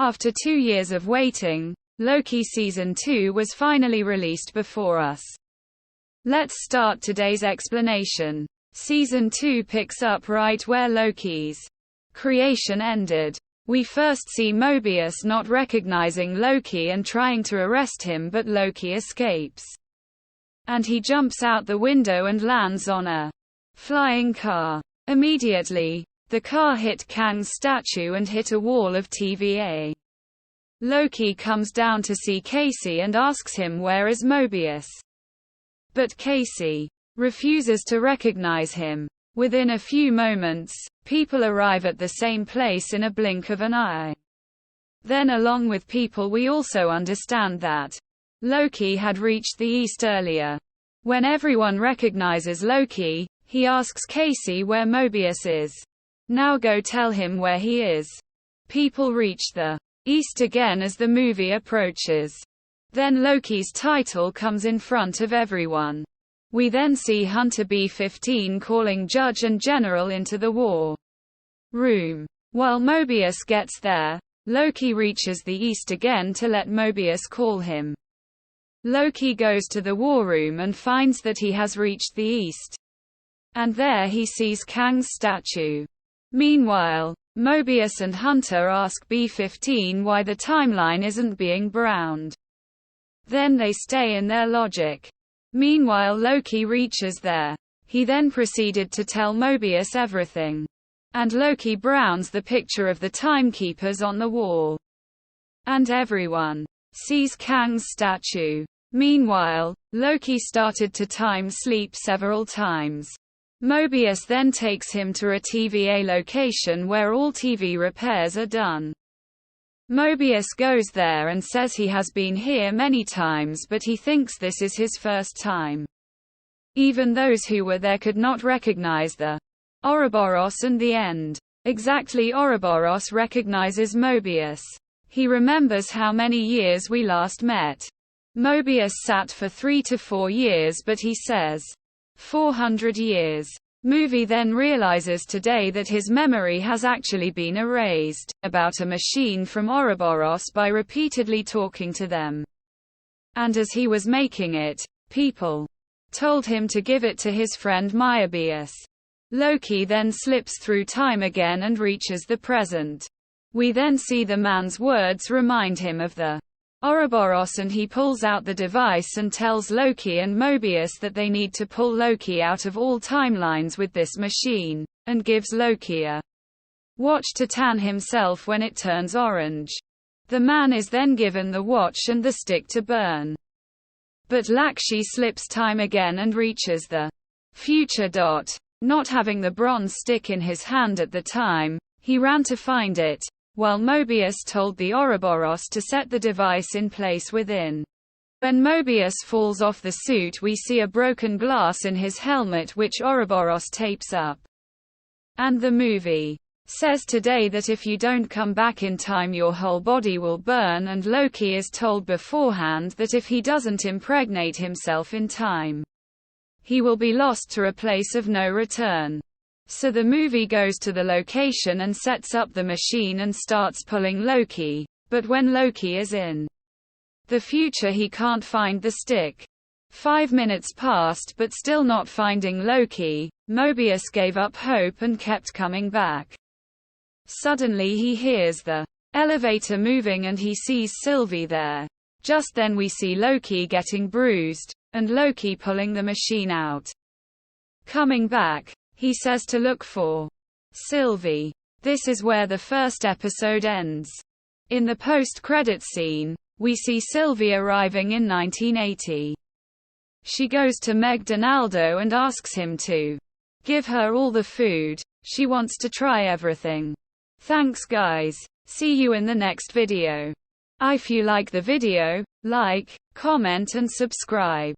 After 2 years of waiting, Loki Season 2 was finally released before us. Let's start today's explanation. Season 2 picks up right where Loki's creation ended. We first see Mobius not recognizing Loki and trying to arrest him, but Loki escapes. And he jumps out the window and lands on a flying car. Immediately, the car hit Kang's statue and hit a wall of TVA. Loki comes down to see Casey and asks him where is Mobius. But Casey refuses to recognize him. Within a few moments, people arrive at the same place in a blink of an eye. Then along with people we also understand that Loki had reached the East earlier. When everyone recognizes Loki, he asks Casey where Mobius is. Now go tell him where he is. People reach the East again as the movie approaches. Then Loki's title comes in front of everyone. We then see Hunter B-15 calling Judge and General into the war room. While Mobius gets there, Loki reaches the East again to let Mobius call him. Loki goes to the war room and finds that he has reached the East. And there he sees Kang's statue. Meanwhile, Mobius and Hunter ask B-15 why the timeline isn't being browned. Then they stay in their logic. Meanwhile Loki reaches there. He then proceeded to tell Mobius everything. And Loki browns the picture of the timekeepers on the wall. And everyone sees Kang's statue. Meanwhile, Loki started to time sleep several times. Mobius then takes him to a TVA location where all TV repairs are done. Mobius goes there and says he has been here many times, but he thinks this is his first time. Even those who were there could not recognize the Ouroboros and the end. Exactly, Ouroboros recognizes Mobius. He remembers how many years we last met. Mobius sat for 3 to 4 years, but he says 400 years. Movie then realizes today that his memory has actually been erased, about a machine from Ouroboros by repeatedly talking to them. And as he was making it, people told him to give it to his friend Mobius. Loki then slips through time again and reaches the present. We then see the man's words remind him of the Ouroboros, and he pulls out the device and tells Loki and Mobius that they need to pull Loki out of all timelines with this machine, and gives Loki a watch to tan himself when it turns orange. The man is then given the watch and the stick to burn. But Lakshi slips time again and reaches the future. Not having the bronze stick in his hand at the time, he ran to find it, while Mobius told the Ouroboros to set the device in place within. When Mobius falls off the suit, we see a broken glass in his helmet which Ouroboros tapes up. And the movie says today that if you don't come back in time your whole body will burn, and Loki is told beforehand that if he doesn't impregnate himself in time, he will be lost to a place of no return. So the movie goes to the location and sets up the machine and starts pulling Loki, but when Loki is in the future he can't find the stick. 5 minutes passed, but still not finding Loki, Mobius gave up hope and kept coming back. Suddenly he hears the elevator moving and he sees Sylvie there. Just then we see Loki getting bruised, and Loki pulling the machine out. Coming back, he says to look for Sylvie. This is where the first episode ends. In the post-credits scene, we see Sylvie arriving in 1980. She goes to McDonaldo and asks him to give her all the food. She wants to try everything. Thanks guys. See you in the next video. If you like the video, like, comment and subscribe.